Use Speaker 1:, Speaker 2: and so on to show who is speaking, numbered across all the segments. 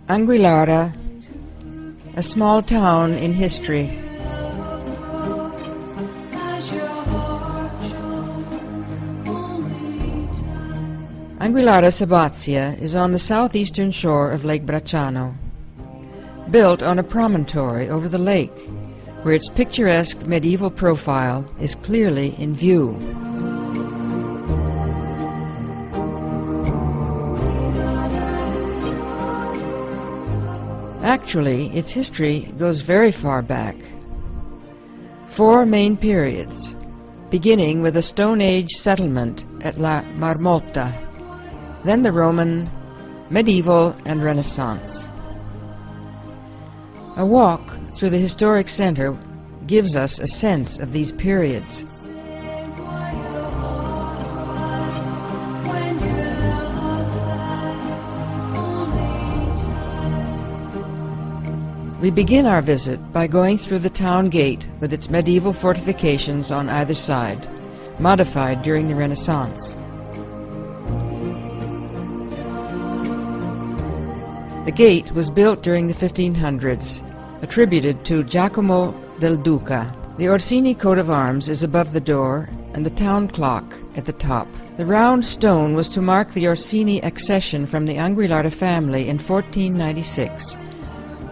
Speaker 1: Anguillara, a small town in history. Anguillara Sabazia is on the southeastern shore of Lake Bracciano, built on a promontory over the lake, where its picturesque medieval profile is clearly in view. Actually, its history goes very far back. 4 main periods, beginning with a Stone Age settlement at La Marmotta, then the Roman, medieval, and Renaissance. A walk through the historic center gives us a sense of these periods. We begin our visit by going through the town gate with its medieval fortifications on either side, modified during the Renaissance. The gate was built during the 1500s, attributed to Giacomo del Duca. The Orsini coat of arms is above the door and the town clock at the top. The round stone was to mark the Orsini accession from the Anguillara family in 1496.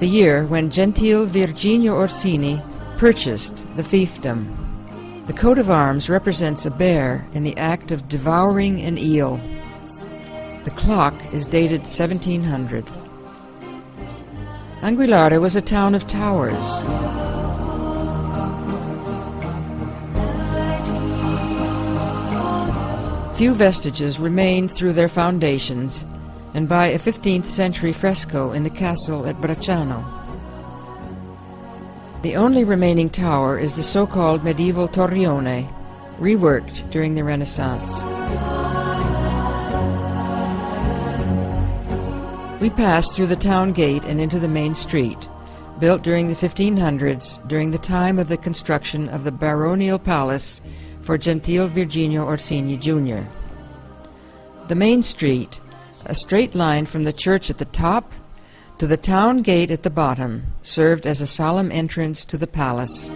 Speaker 1: The year when Gentile Virginio Orsini purchased the fiefdom. The coat of arms represents a bear in the act of devouring an eel. The clock is dated 1700. Anguillara was a town of towers. Few vestiges remained through their foundations, and by a 15th century fresco in the castle at Bracciano. The only remaining tower is the so-called medieval torrione, reworked during the Renaissance. We pass through the town gate and into the main street, built during the 1500s during the time of the construction of the baronial palace for Gentile Virginio Orsini Jr. The main street, a straight line from the church at the top to the town gate at the bottom, served as a solemn entrance to the palace.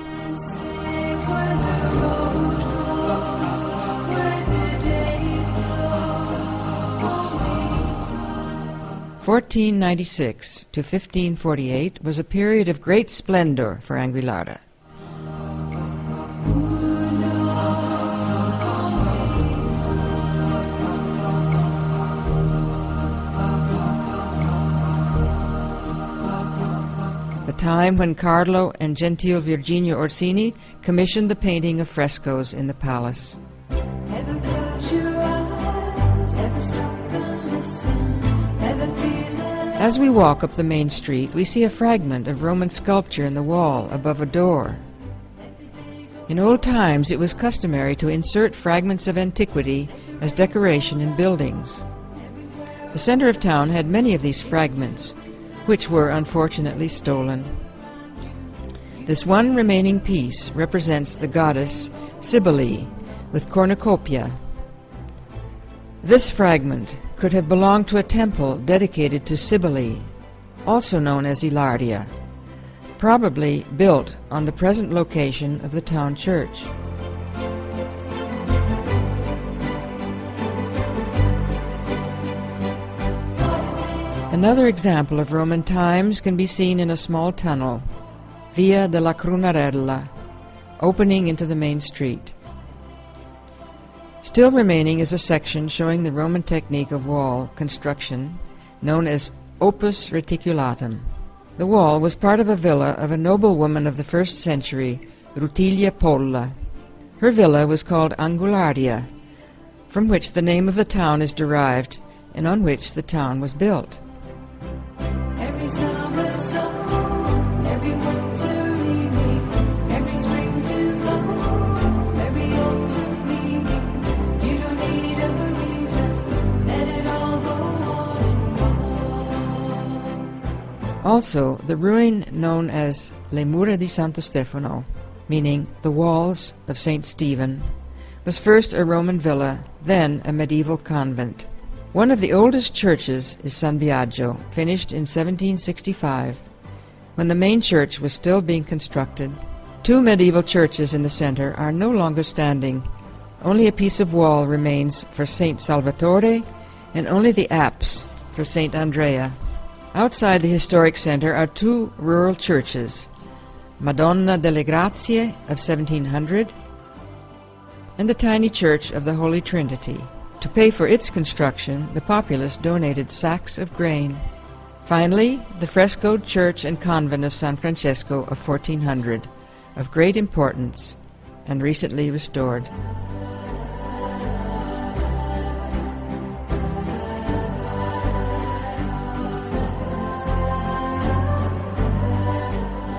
Speaker 1: (1496 to 1548) was a period of great splendor for Anguillara. Time when Carlo and Gentile Virginio Orsini commissioned the painting of frescoes in the palace. As we walk up the main street, we see a fragment of Roman sculpture in the wall above a door. In old times, it was customary to insert fragments of antiquity as decoration in buildings. The center of town had many of these fragments, which were unfortunately stolen. This one remaining piece represents the goddess Cybele with cornucopia. This fragment could have belonged to a temple dedicated to Cybele, also known as Ilaria, probably built on the present location of the town church. Another example of Roman times can be seen in a small tunnel, Via della Crunarella, opening into the main street. Still remaining is a section showing the Roman technique of wall construction, known as opus reticulatum. The wall was part of a villa of a noblewoman of the 1st century, Rutilia Polla. Her villa was called Anguillaria, from which the name of the town is derived and on which the town was built.
Speaker 2: Every summer song, every winter evening, every spring to blow, every autumn meeting. You don't need a reason, let it all go on and on.
Speaker 1: Also, the ruin known as Le Mura di Santo Stefano, meaning the walls of St. Stephen, was first a Roman villa, then a medieval convent. One of the oldest churches is San Biagio, finished in 1765, when the main church was still being constructed. Two medieval churches in the center are no longer standing. Only a piece of wall remains for St. Salvatore, and only the apse for St. Andrea. Outside the historic center are two rural churches, Madonna delle Grazie of 1700 and the tiny church of the Holy Trinity. To pay for its construction, the populace donated sacks of grain. Finally, the frescoed church and convent of San Francesco of 1400, of great importance and recently restored.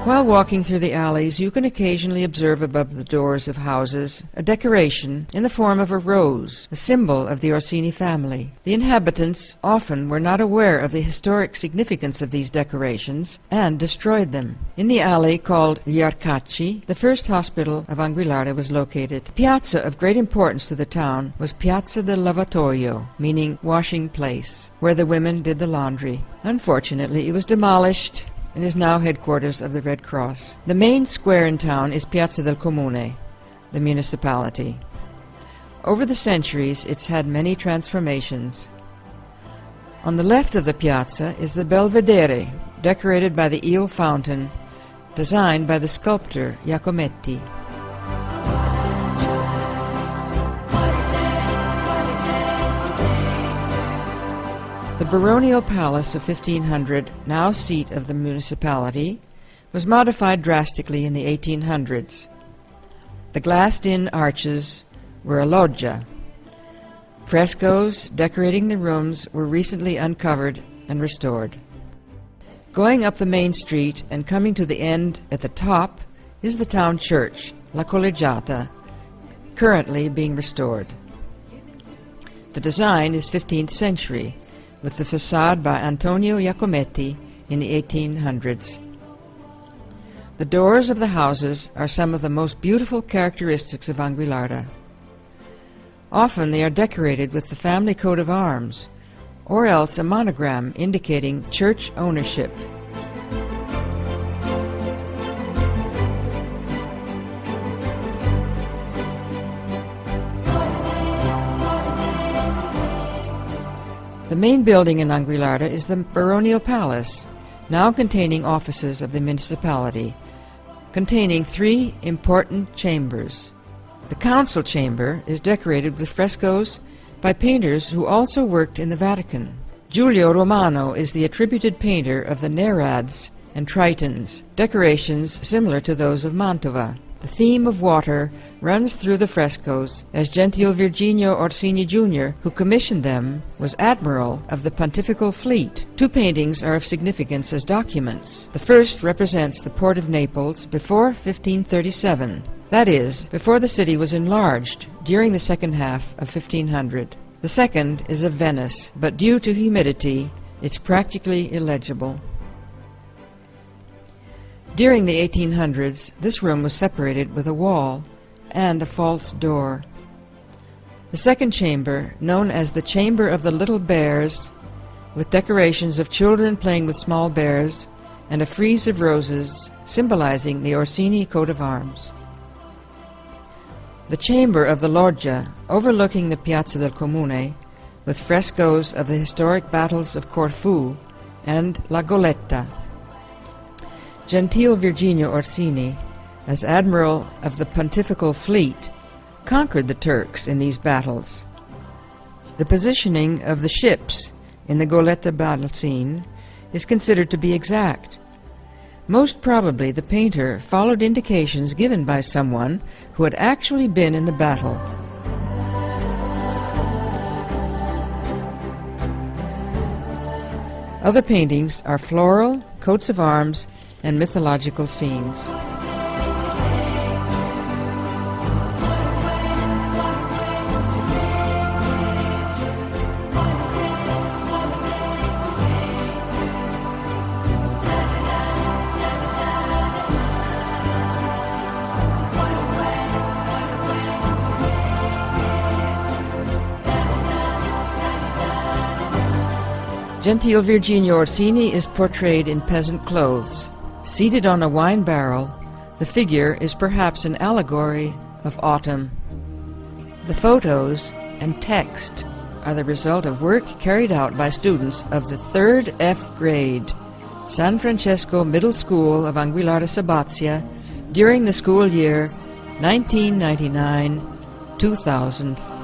Speaker 1: While walking through the alleys, you can occasionally observe above the doors of houses a decoration in the form of a rose, a symbol of the Orsini family. The inhabitants often were not aware of the historic significance of these decorations and destroyed them. In the alley called Gli Arcacci, the first hospital of Anguillara was located. Piazza of great importance to the town was Piazza del Lavatoio, meaning washing place, where the women did the laundry. Unfortunately, it was demolished and is now headquarters of the Red Cross. The main square in town is Piazza del Comune, the municipality. Over the centuries, it's had many transformations. On the left of the piazza is the Belvedere, decorated by the eel fountain, designed by the sculptor Giacometti. The baronial palace of 1500, now seat of the municipality, was modified drastically in the 1800s. The glassed-in arches were a loggia. Frescoes decorating the rooms were recently uncovered and restored. Going up the main street and coming to the end at the top is the town church, La Collegiata, currently being restored. The design is 15th century, with the facade by Antonio Giacometti in the 1800s. The doors of the houses are some of the most beautiful characteristics of Anguillara. Often they are decorated with the family coat of arms, or else a monogram indicating church ownership. The main building in Anguillara is the baronial palace, now containing offices of the municipality, containing 3 important chambers. The council chamber is decorated with frescoes by painters who also worked in the Vatican. Giulio Romano is the attributed painter of the Nereids and Tritons, decorations similar to those of Mantova. The theme of water runs through the frescoes, as Gentile Virginio Orsini Jr., who commissioned them, was admiral of the pontifical fleet. 2 paintings are of significance as documents. The first represents the port of Naples before 1537, that is, before the city was enlarged during the second half of 1500. The second is of Venice, but due to humidity, it's practically illegible. During the 1800s, this room was separated with a wall and a false door. The second chamber, known as the Chamber of the Little Bears, with decorations of children playing with small bears and a frieze of roses symbolizing the Orsini coat of arms. The Chamber of the Loggia, overlooking the Piazza del Comune, with frescoes of the historic battles of Corfu and La Goletta. Gentile Virginio Orsini, as admiral of the pontifical fleet, conquered the Turks in these battles. The positioning of the ships in the Goletta battle scene is considered to be exact. Most probably the painter followed indications given by someone who had actually been in the battle. Other paintings are floral, coats of arms, and mythological scenes. Gentile Virginio Orsini is portrayed in peasant clothes. Seated on a wine barrel, the figure is perhaps an allegory of autumn. The photos and text are the result of work carried out by students of the 3rd F grade, San Francesco Middle School of Anguillara Sabazia, during the school year 1999-2000.